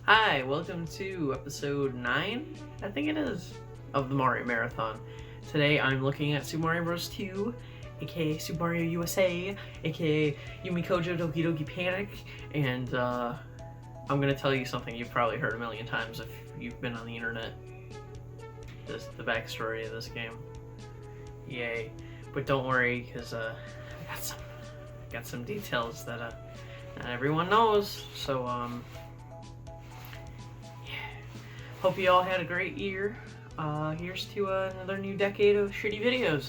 Hi, welcome to episode 9, I think it is, of the Mario Marathon. Today I'm looking at Super Mario Bros. 2, aka Super Mario USA, aka Yume Kojo Doki Doki Panic, and I'm gonna tell you something you've probably heard a million times if you've been on the internet. The backstory of this game. Yay. But don't worry, because I got some details that not everyone knows, so hope you all had a great year. Here's to another new decade of shitty videos.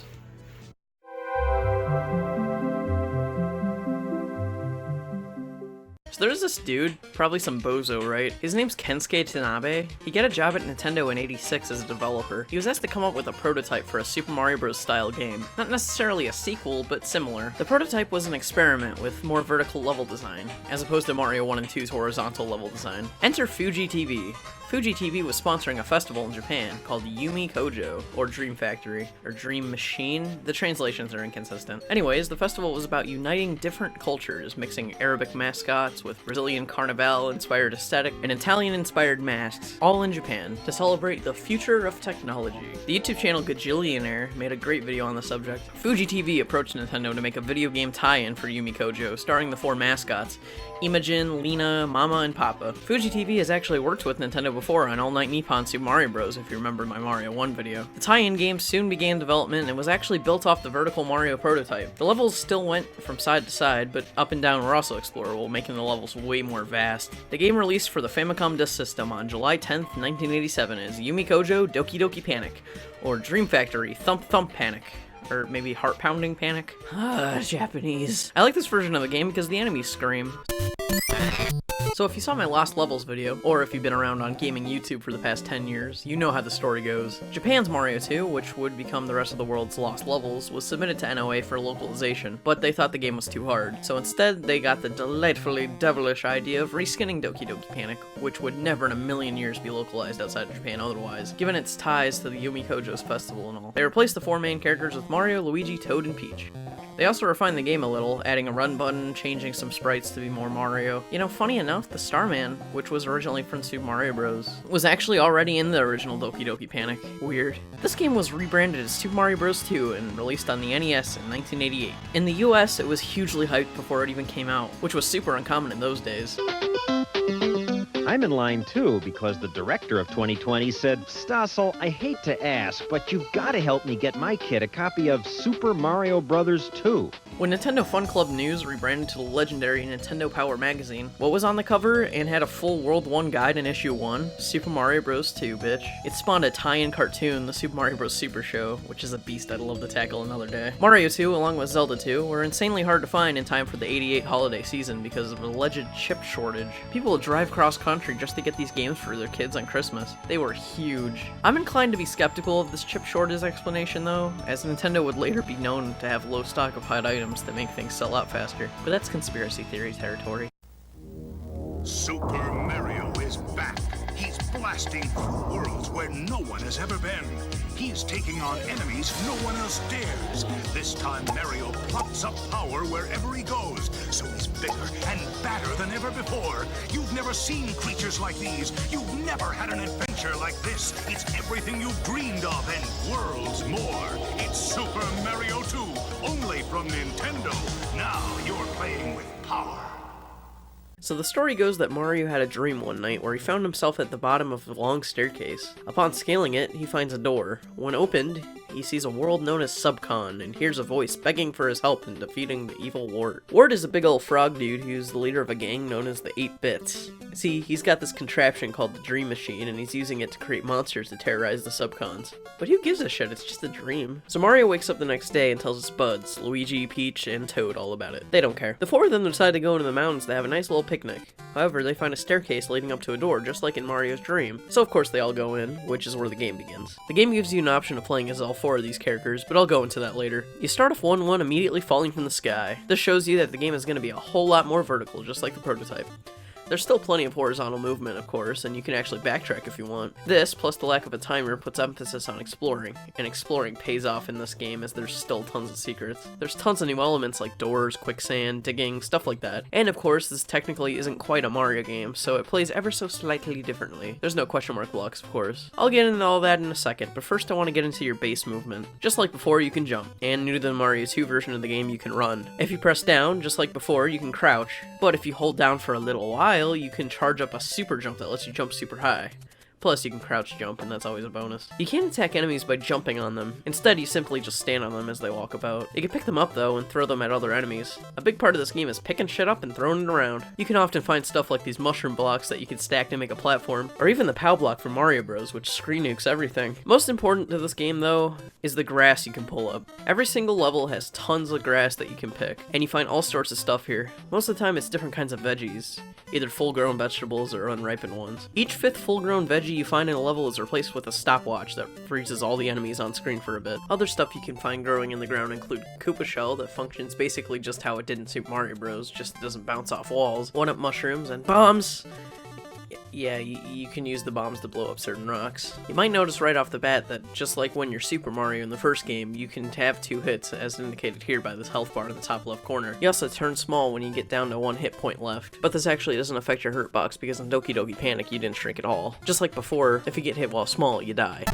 So there's this dude, probably some bozo, right? His name's Kensuke Tanabe. He got a job at Nintendo in '86 as a developer. He was asked to come up with a prototype for a Super Mario Bros. Style game. Not necessarily a sequel, but similar. The prototype was an experiment with more vertical level design, as opposed to Mario 1 and 2's horizontal level design. Enter Fuji TV. Fuji TV was sponsoring a festival in Japan called Yume Kojo, or Dream Factory, or Dream Machine. The translations are inconsistent. Anyways, the festival was about uniting different cultures, mixing Arabic mascots with Brazilian Carnival-inspired aesthetic and Italian-inspired masks, all in Japan, to celebrate the future of technology. The YouTube channel Gajillionaire made a great video on the subject. Fuji TV approached Nintendo to make a video game tie-in for Yume Kojo, starring the 4 mascots, Imogen, Lena, Mama, and Papa. Fuji TV has actually worked with Nintendo before on All Night Nippon Super Mario Bros. If you remember my Mario 1 video. The tie-in game soon began development and was actually built off the vertical Mario prototype. The levels still went from side to side, but up and down were also explorable, making the levels way more vast. The game released for the Famicom Disk System on July 10th, 1987 is Yume Kojo Doki Doki Panic, or Dream Factory Thump Thump Panic. Or maybe Heart Pounding Panic? Japanese. I like this version of the game because the enemies scream. So if you saw my Lost Levels video, or if you've been around on gaming YouTube for the past 10 years, you know how the story goes. Japan's Mario 2, which would become the rest of the world's Lost Levels, was submitted to NOA for localization, but they thought the game was too hard. So instead, they got the delightfully devilish idea of reskinning Doki Doki Panic, which would never in a million years be localized outside of Japan otherwise, given its ties to the Yume Kojo's festival and all. They replaced the 4 main characters with Mario, Luigi, Toad, and Peach. They also refined the game a little, adding a run button, changing some sprites to be more Mario. You know, funny enough, the Starman, which was originally from Super Mario Bros., was actually already in the original Doki Doki Panic. Weird. This game was rebranded as Super Mario Bros. 2 and released on the NES in 1988. In the US, it was hugely hyped before it even came out, which was super uncommon in those days. I'm in line too, because the director of 2020 said, Stossel, I hate to ask, but you've got to help me get my kid a copy of Super Mario Bros. 2. When Nintendo Fun Club News rebranded to the legendary Nintendo Power magazine, what was on the cover and had a full World 1 guide in issue 1? Super Mario Bros. 2, bitch. It spawned a tie-in cartoon, the Super Mario Bros. Super Show, which is a beast I'd love to tackle another day. Mario 2, along with Zelda 2, were insanely hard to find in time for the '88 holiday season because of an alleged chip shortage. People would drive cross-country just to get these games for their kids on Christmas. They were huge. I'm inclined to be skeptical of this chip shortage explanation though, as Nintendo would later be known to have low stock of hot items that make things sell out faster. But that's conspiracy theory territory. Super Mario is back. He's blasting through worlds where no one has ever been. He's taking on enemies no one else dares. This time Mario plops up power wherever he goes, so he's bigger and badder than ever before. You've never seen creatures like these. You've never had an adventure like this. It's everything you've dreamed of and worlds more. It's Super Mario 2, only from Nintendo. Now you're playing with power. So the story goes that Mario had a dream one night where he found himself at the bottom of a long staircase. Upon scaling it, he finds a door. When opened, he sees a world known as Subcon and hears a voice begging for his help in defeating the evil Wart. Wart is a big old frog dude who's the leader of a gang known as the 8-Bits. See, he's got this contraption called the Dream Machine and he's using it to create monsters to terrorize the Subcons. But who gives a shit, it's just a dream. So Mario wakes up the next day and tells his buds, Luigi, Peach, and Toad all about it. They don't care. The 4 of them decide to go into the mountains to have a nice little picnic. However, they find a staircase leading up to a door, just like in Mario's dream. So of course they all go in, which is where the game begins. The game gives you an option of playing as all 4 of these characters, but I'll go into that later. You start off 1-1 immediately falling from the sky. This shows you that the game is going to be a whole lot more vertical, just like the prototype. There's still plenty of horizontal movement, of course, and you can actually backtrack if you want. This, plus the lack of a timer, puts emphasis on exploring, and exploring pays off in this game as there's still tons of secrets. There's tons of new elements like doors, quicksand, digging, stuff like that. And of course, this technically isn't quite a Mario game, so it plays ever so slightly differently. There's no question mark blocks, of course. I'll get into all that in a second, but first I want to get into your base movement. Just like before, you can jump, and new to the Mario 2 version of the game, you can run. If you press down, just like before, you can crouch, but if you hold down for a little while, you can charge up a super jump that lets you jump super high. Plus, you can crouch jump, and that's always a bonus. You can't attack enemies by jumping on them. Instead, you simply just stand on them as they walk about. You can pick them up, though, and throw them at other enemies. A big part of this game is picking shit up and throwing it around. You can often find stuff like these mushroom blocks that you can stack to make a platform, or even the POW block from Mario Bros, which screen nukes everything. Most important to this game, though, is the grass you can pull up. Every single level has tons of grass that you can pick, and you find all sorts of stuff here. Most of the time, it's different kinds of veggies, either full-grown vegetables or unripened ones. Each fifth full-grown veggie you find in a level is replaced with a stopwatch that freezes all the enemies on screen for a bit. Other stuff you can find growing in the ground include Koopa Shell that functions basically just how it did in Super Mario Bros, just doesn't bounce off walls, 1-up mushrooms, and bombs! Yeah, you can use the bombs to blow up certain rocks. You might notice right off the bat that just like when you're Super Mario in the first game, you can have 2 hits as indicated here by this health bar in the top left corner. You also turn small when you get down to 1 hit point left, but this actually doesn't affect your hurt box because in Doki Doki Panic you didn't shrink at all. Just like before, if you get hit while small, you die.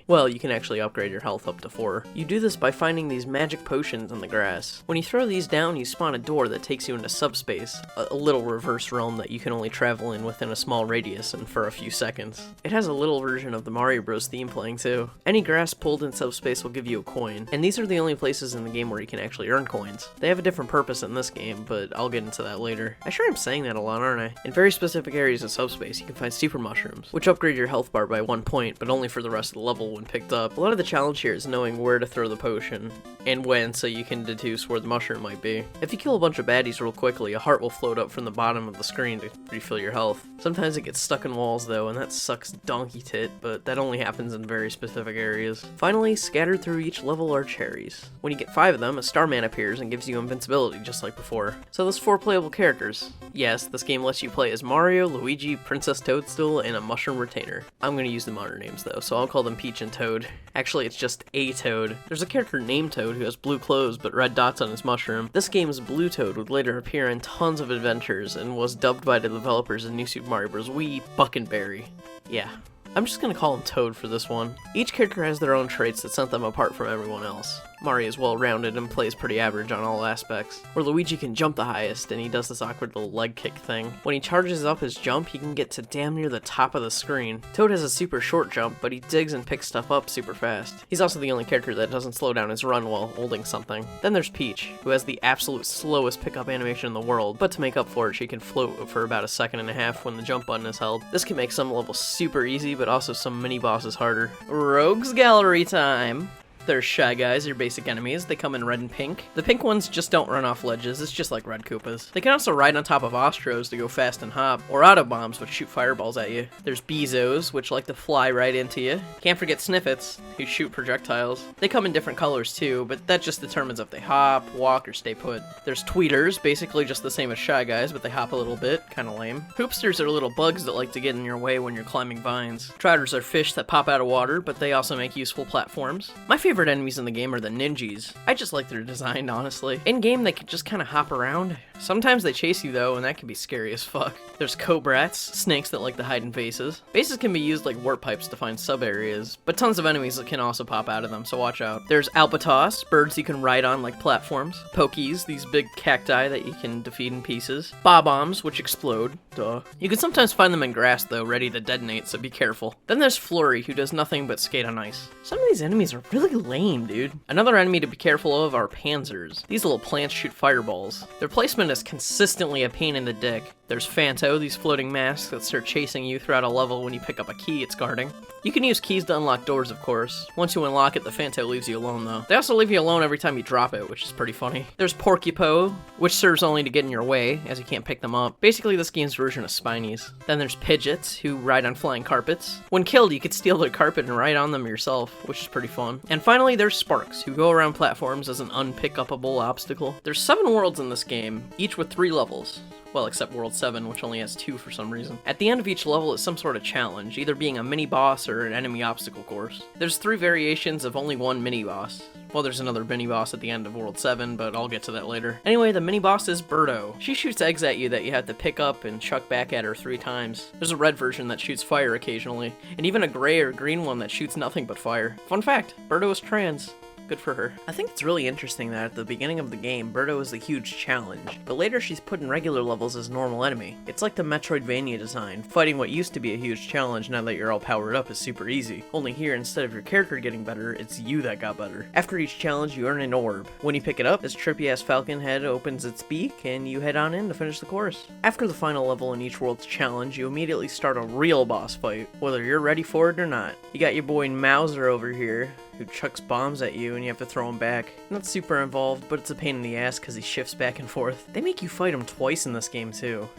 Well, you can actually upgrade your health up to 4. You do this by finding these magic potions in the grass. When you throw these down, you spawn a door that takes you into subspace, a little reverse realm that you can only travel in within a small radius and for a few seconds. It has a little version of the Mario Bros theme playing too. Any grass pulled in subspace will give you a coin, and these are the only places in the game where you can actually earn coins. They have a different purpose in this game, but I'll get into that later. I sure am saying that a lot, aren't I? In very specific areas of subspace, you can find super mushrooms, which upgrade your health bar by 1 point, but only for the rest of the level when picked up. A lot of the challenge here is knowing where to throw the potion, and when, so you can deduce where the mushroom might be. If you kill a bunch of baddies real quickly, a heart will float up from the bottom of the screen to refill your health. Sometimes it gets stuck in walls though, and that sucks donkey tit, but that only happens in very specific areas. Finally, scattered through each level are cherries. When you get 5 of them, a Starman appears and gives you invincibility just like before. So there's 4 playable characters. Yes, this game lets you play as Mario, Luigi, Princess Toadstool, and a mushroom retainer. I'm gonna use the modern names though, so I'll call them Peach and Toad. Actually, it's just a Toad. There's a character named Toad who has blue clothes but red dots on his mushroom. This game's Blue Toad would later appear in tons of adventures and was dubbed by the developers of New Super Mario Bros. Wii Buckenberry. Yeah. I'm just gonna call him Toad for this one. Each character has their own traits that set them apart from everyone else. Mario is well-rounded and plays pretty average on all aspects, where Luigi can jump the highest and he does this awkward little leg kick thing. When he charges up his jump, he can get to damn near the top of the screen. Toad has a super short jump, but he digs and picks stuff up super fast. He's also the only character that doesn't slow down his run while holding something. Then there's Peach, who has the absolute slowest pickup animation in the world, but to make up for it, she can float for about 1.5 seconds when the jump button is held. This can make some levels super easy, but also some mini-bosses harder. Rogues Gallery time! There's Shy Guys, your basic enemies. They come in red and pink. The pink ones just don't run off ledges, it's just like red Koopas. They can also ride on top of Ostros to go fast and hop, or Auto Bombs, which shoot fireballs at you. There's Bezos, which like to fly right into you. Can't forget Sniffets, who shoot projectiles. They come in different colors too, but that just determines if they hop, walk, or stay put. There's Tweeters, basically just the same as Shy Guys, but they hop a little bit, kinda lame. Hoopsters are little bugs that like to get in your way when you're climbing vines. Trouters are fish that pop out of water, but they also make useful platforms. My favorite enemies in the game are the Ninjas. I just like their design, honestly. In-game, they can just kind of hop around. Sometimes they chase you, though, and that can be scary as fuck. There's Cobrats, snakes that like to hide in vases. Vases can be used like warp pipes to find sub-areas, but tons of enemies that can also pop out of them, so watch out. There's Albatos, birds you can ride on like platforms. Pokies, these big cacti that you can defeat in pieces. Bob-ombs, which explode. Duh. You can sometimes find them in grass, though, ready to detonate, so be careful. Then there's Flurry, who does nothing but skate on ice. Some of these enemies are really lame, dude. Another enemy to be careful of are Panzers. These little plants shoot fireballs. Their placement is consistently a pain in the dick. There's Phanto, these floating masks that start chasing you throughout a level when you pick up a key it's guarding. You can use keys to unlock doors, of course. Once you unlock it, the Phanto leaves you alone, though. They also leave you alone every time you drop it, which is pretty funny. There's Porcupo, which serves only to get in your way, as you can't pick them up. Basically, this game's version of Spinies. Then there's Pidgeots, who ride on flying carpets. When killed, you could steal their carpet and ride on them yourself, which is pretty fun. And finally, there's Sparks, who go around platforms as an unpick-upable obstacle. There's 7 worlds in this game, each with 3 levels. Well, except World 7, which only has 2 for some reason. At the end of each level is some sort of challenge, either being a mini-boss or an enemy obstacle course. There's 3 variations of only one mini-boss. Well, there's another mini-boss at the end of World 7, but I'll get to that later. Anyway, the mini-boss is Birdo. She shoots eggs at you that you have to pick up and chuck back at her 3 times. There's a red version that shoots fire occasionally, and even a gray or green one that shoots nothing but fire. Fun fact, Birdo is trans. Good for her. I think it's really interesting that at the beginning of the game, Birdo is the huge challenge, but later she's put in regular levels as a normal enemy. It's like the Metroidvania design. Fighting what used to be a huge challenge now that you're all powered up is super easy. Only here, instead of your character getting better, it's you that got better. After each challenge, you earn an orb. When you pick it up, this trippy-ass falcon head opens its beak, and you head on in to finish the course. After the final level in each world's challenge, you immediately start a real boss fight, whether you're ready for it or not. You got your boy Mauser over here, who chucks bombs at you and you have to throw him back. Not super involved, but it's a pain in the ass because he shifts back and forth. They make you fight him twice in this game too.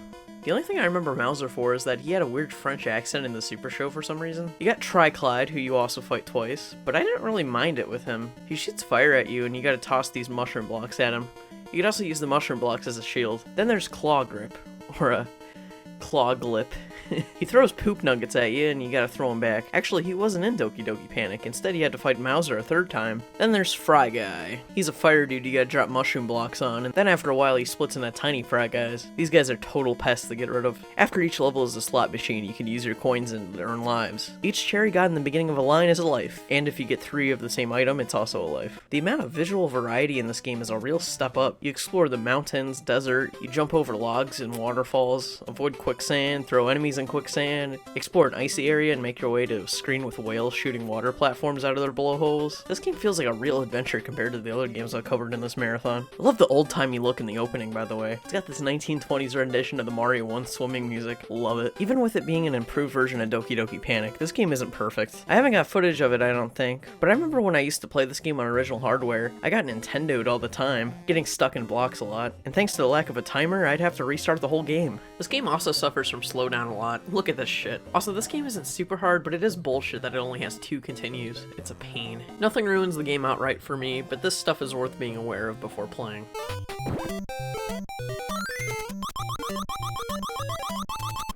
The only thing I remember Mauser for is that he had a weird French accent in the Super Show for some reason. You got Triclyde, who you also fight twice, but I didn't really mind it with him. He shoots fire at you and you gotta toss these mushroom blocks at him. You could also use the mushroom blocks as a shield. Then there's Claw Grip, or a Claw Glip. He throws poop nuggets at you and you gotta throw him back. Actually, he wasn't in Doki Doki Panic. Instead, he had to fight Mauser a 3rd time. Then there's Fry Guy. He's a fire dude you gotta drop mushroom blocks on, and then after a while he splits into tiny Fry Guys. These guys are total pests to get rid of. After each level is a slot machine, you can use your coins and earn lives. Each cherry god in the beginning of a line is a life, and if you get 3 of the same item, it's also a life. The amount of visual variety in this game is a real step up. You explore the mountains, desert, you jump over logs and waterfalls, avoid quicksand, throw enemies in quicksand, explore an icy area and make your way to a screen with whales shooting water platforms out of their blowholes. This game feels like a real adventure compared to the other games I've covered in this marathon. I love the old-timey look in the opening, by the way. It's got this 1920s rendition of the Mario 1 swimming music. Love it. Even with it being an improved version of Doki Doki Panic, this game isn't perfect. I haven't got footage of it, I don't think, but I remember when I used to play this game on original hardware, I got Nintendo'd all the time, getting stuck in blocks a lot, and thanks to the lack of a timer, I'd have to restart the whole game. This game also suffers from slowdown a lot. Look at this shit. Also, this game isn't super hard, but it is bullshit that it only has 2 continues. It's a pain. Nothing ruins the game outright for me, but this stuff is worth being aware of before playing.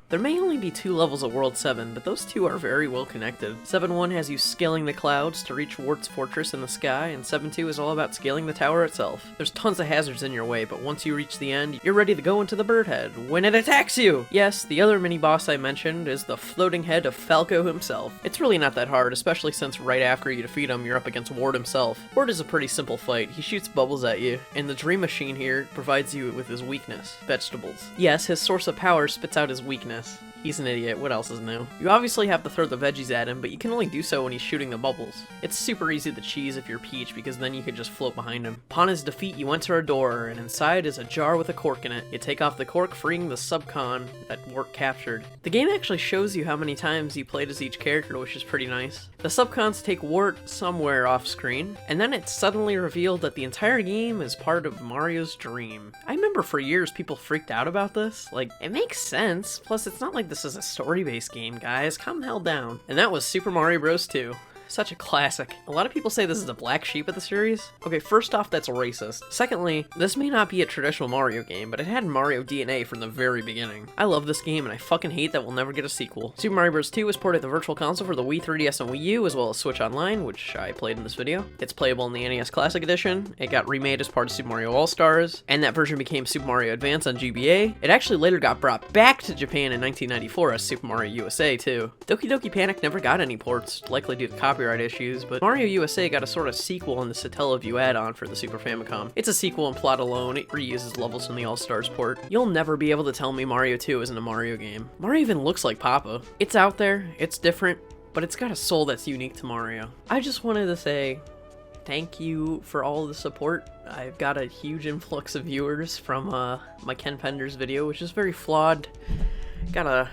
There may only be 2 levels of World 7, but those 2 are very well connected. 7-1 has you scaling the clouds to reach Wart's fortress in the sky, and 7-2 is all about scaling the tower itself. There's tons of hazards in your way, but once you reach the end, you're ready to go into the bird head, when it attacks you! Yes, the other mini-boss I mentioned is the floating head of Falco himself. It's really not that hard, especially since right after you defeat him, you're up against Wart himself. Wart is a pretty simple fight. He shoots bubbles at you, and the Dream Machine here provides you with his weakness, vegetables. Yes, his source of power spits out his weakness. He's an idiot, what else is new? You obviously have to throw the veggies at him, but you can only do so when he's shooting the bubbles. It's super easy to cheese if you're Peach, because then you can just float behind him. Upon his defeat, you enter a door, and inside is a jar with a cork in it. You take off the cork, freeing the subcon that Wart captured. The game actually shows you how many times you played as each character, which is pretty nice. The subcons take Wart somewhere off screen, and then it's suddenly revealed that the entire game is part of Mario's dream. I remember for years people freaked out about this. Like, it makes sense, plus it's not like this is a story-based game, guys. Calm the hell down. And that was Super Mario Bros. 2. Such a classic. A lot of people say this is the black sheep of the series. Okay, first off, that's racist. Secondly, this may not be a traditional Mario game, but it had Mario DNA from the very beginning. I love this game, and I fucking hate that we'll never get a sequel. Super Mario Bros. 2 was ported to the Virtual Console for the Wii, 3DS, and Wii U, as well as Switch Online, which I played in this video. It's playable in the NES Classic Edition. It got remade as part of Super Mario All-Stars, and that version became Super Mario Advance on GBA. It actually later got brought back to Japan in 1994 as Super Mario USA, too. Doki Doki Panic never got any ports, likely due to copyright issues, but Mario USA got a sort of sequel in the Satellaview add-on for the Super Famicom. It's a sequel in plot alone, it reuses levels from the All-Stars port. You'll never be able to tell me Mario 2 isn't a Mario game. Mario even looks like Papa. It's out there, it's different, but it's got a soul that's unique to Mario. I just wanted to say thank you for all the support. I've got a huge influx of viewers from my Ken Penders video, which is very flawed. Got a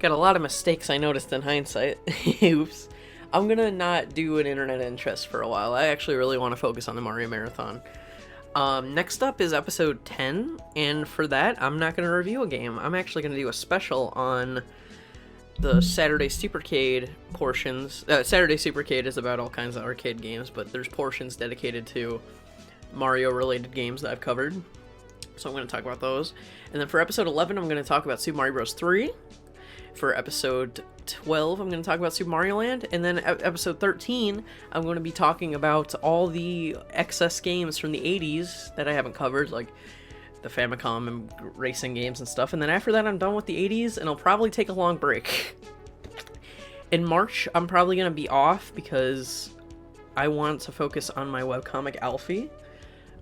lot of mistakes I noticed in hindsight. Oops. I'm gonna not do an internet interest for a while. I actually really want to focus on the Mario Marathon. Next up is episode 10, and for that, I'm not gonna review a game. I'm actually gonna do a special on the Saturday Supercade portions. Saturday Supercade is about all kinds of arcade games, but there's portions dedicated to Mario-related games that I've covered. So I'm going to talk about those. And then for episode 11, I'm going to talk about Super Mario Bros. 3. For episode 12, I'm going to talk about Super Mario Land. And then episode 13, I'm going to be talking about all the excess games from the 80s that I haven't covered, like the Famicom and racing games and stuff. And then after that, I'm done with the 80s, and I'll probably take a long break. In March, I'm probably going to be off because I want to focus on my webcomic Alfie.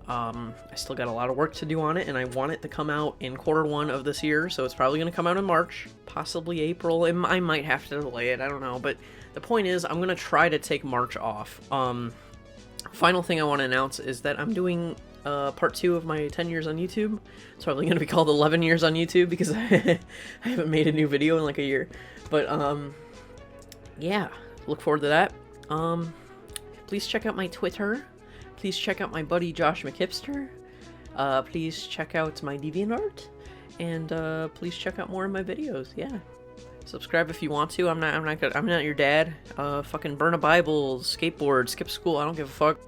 I still got a lot of work to do on it, and I want it to come out in Q1 of this year, so it's probably going to come out in March, possibly April. I might have to delay it, I don't know, but the point is, I'm going to try to take March off. Final thing I want to announce is that I'm doing part 2 of my 10 years on YouTube. It's probably going to be called 11 years on YouTube, because I haven't made a new video in like a year. But, yeah, look forward to that. Please check out my Twitter. Please check out my buddy Josh McHipster. Please check out my DeviantArt, and please check out more of my videos. Yeah, subscribe if you want to. I'm not your dad. Fucking burn a Bible, skateboard, skip school. I don't give a fuck.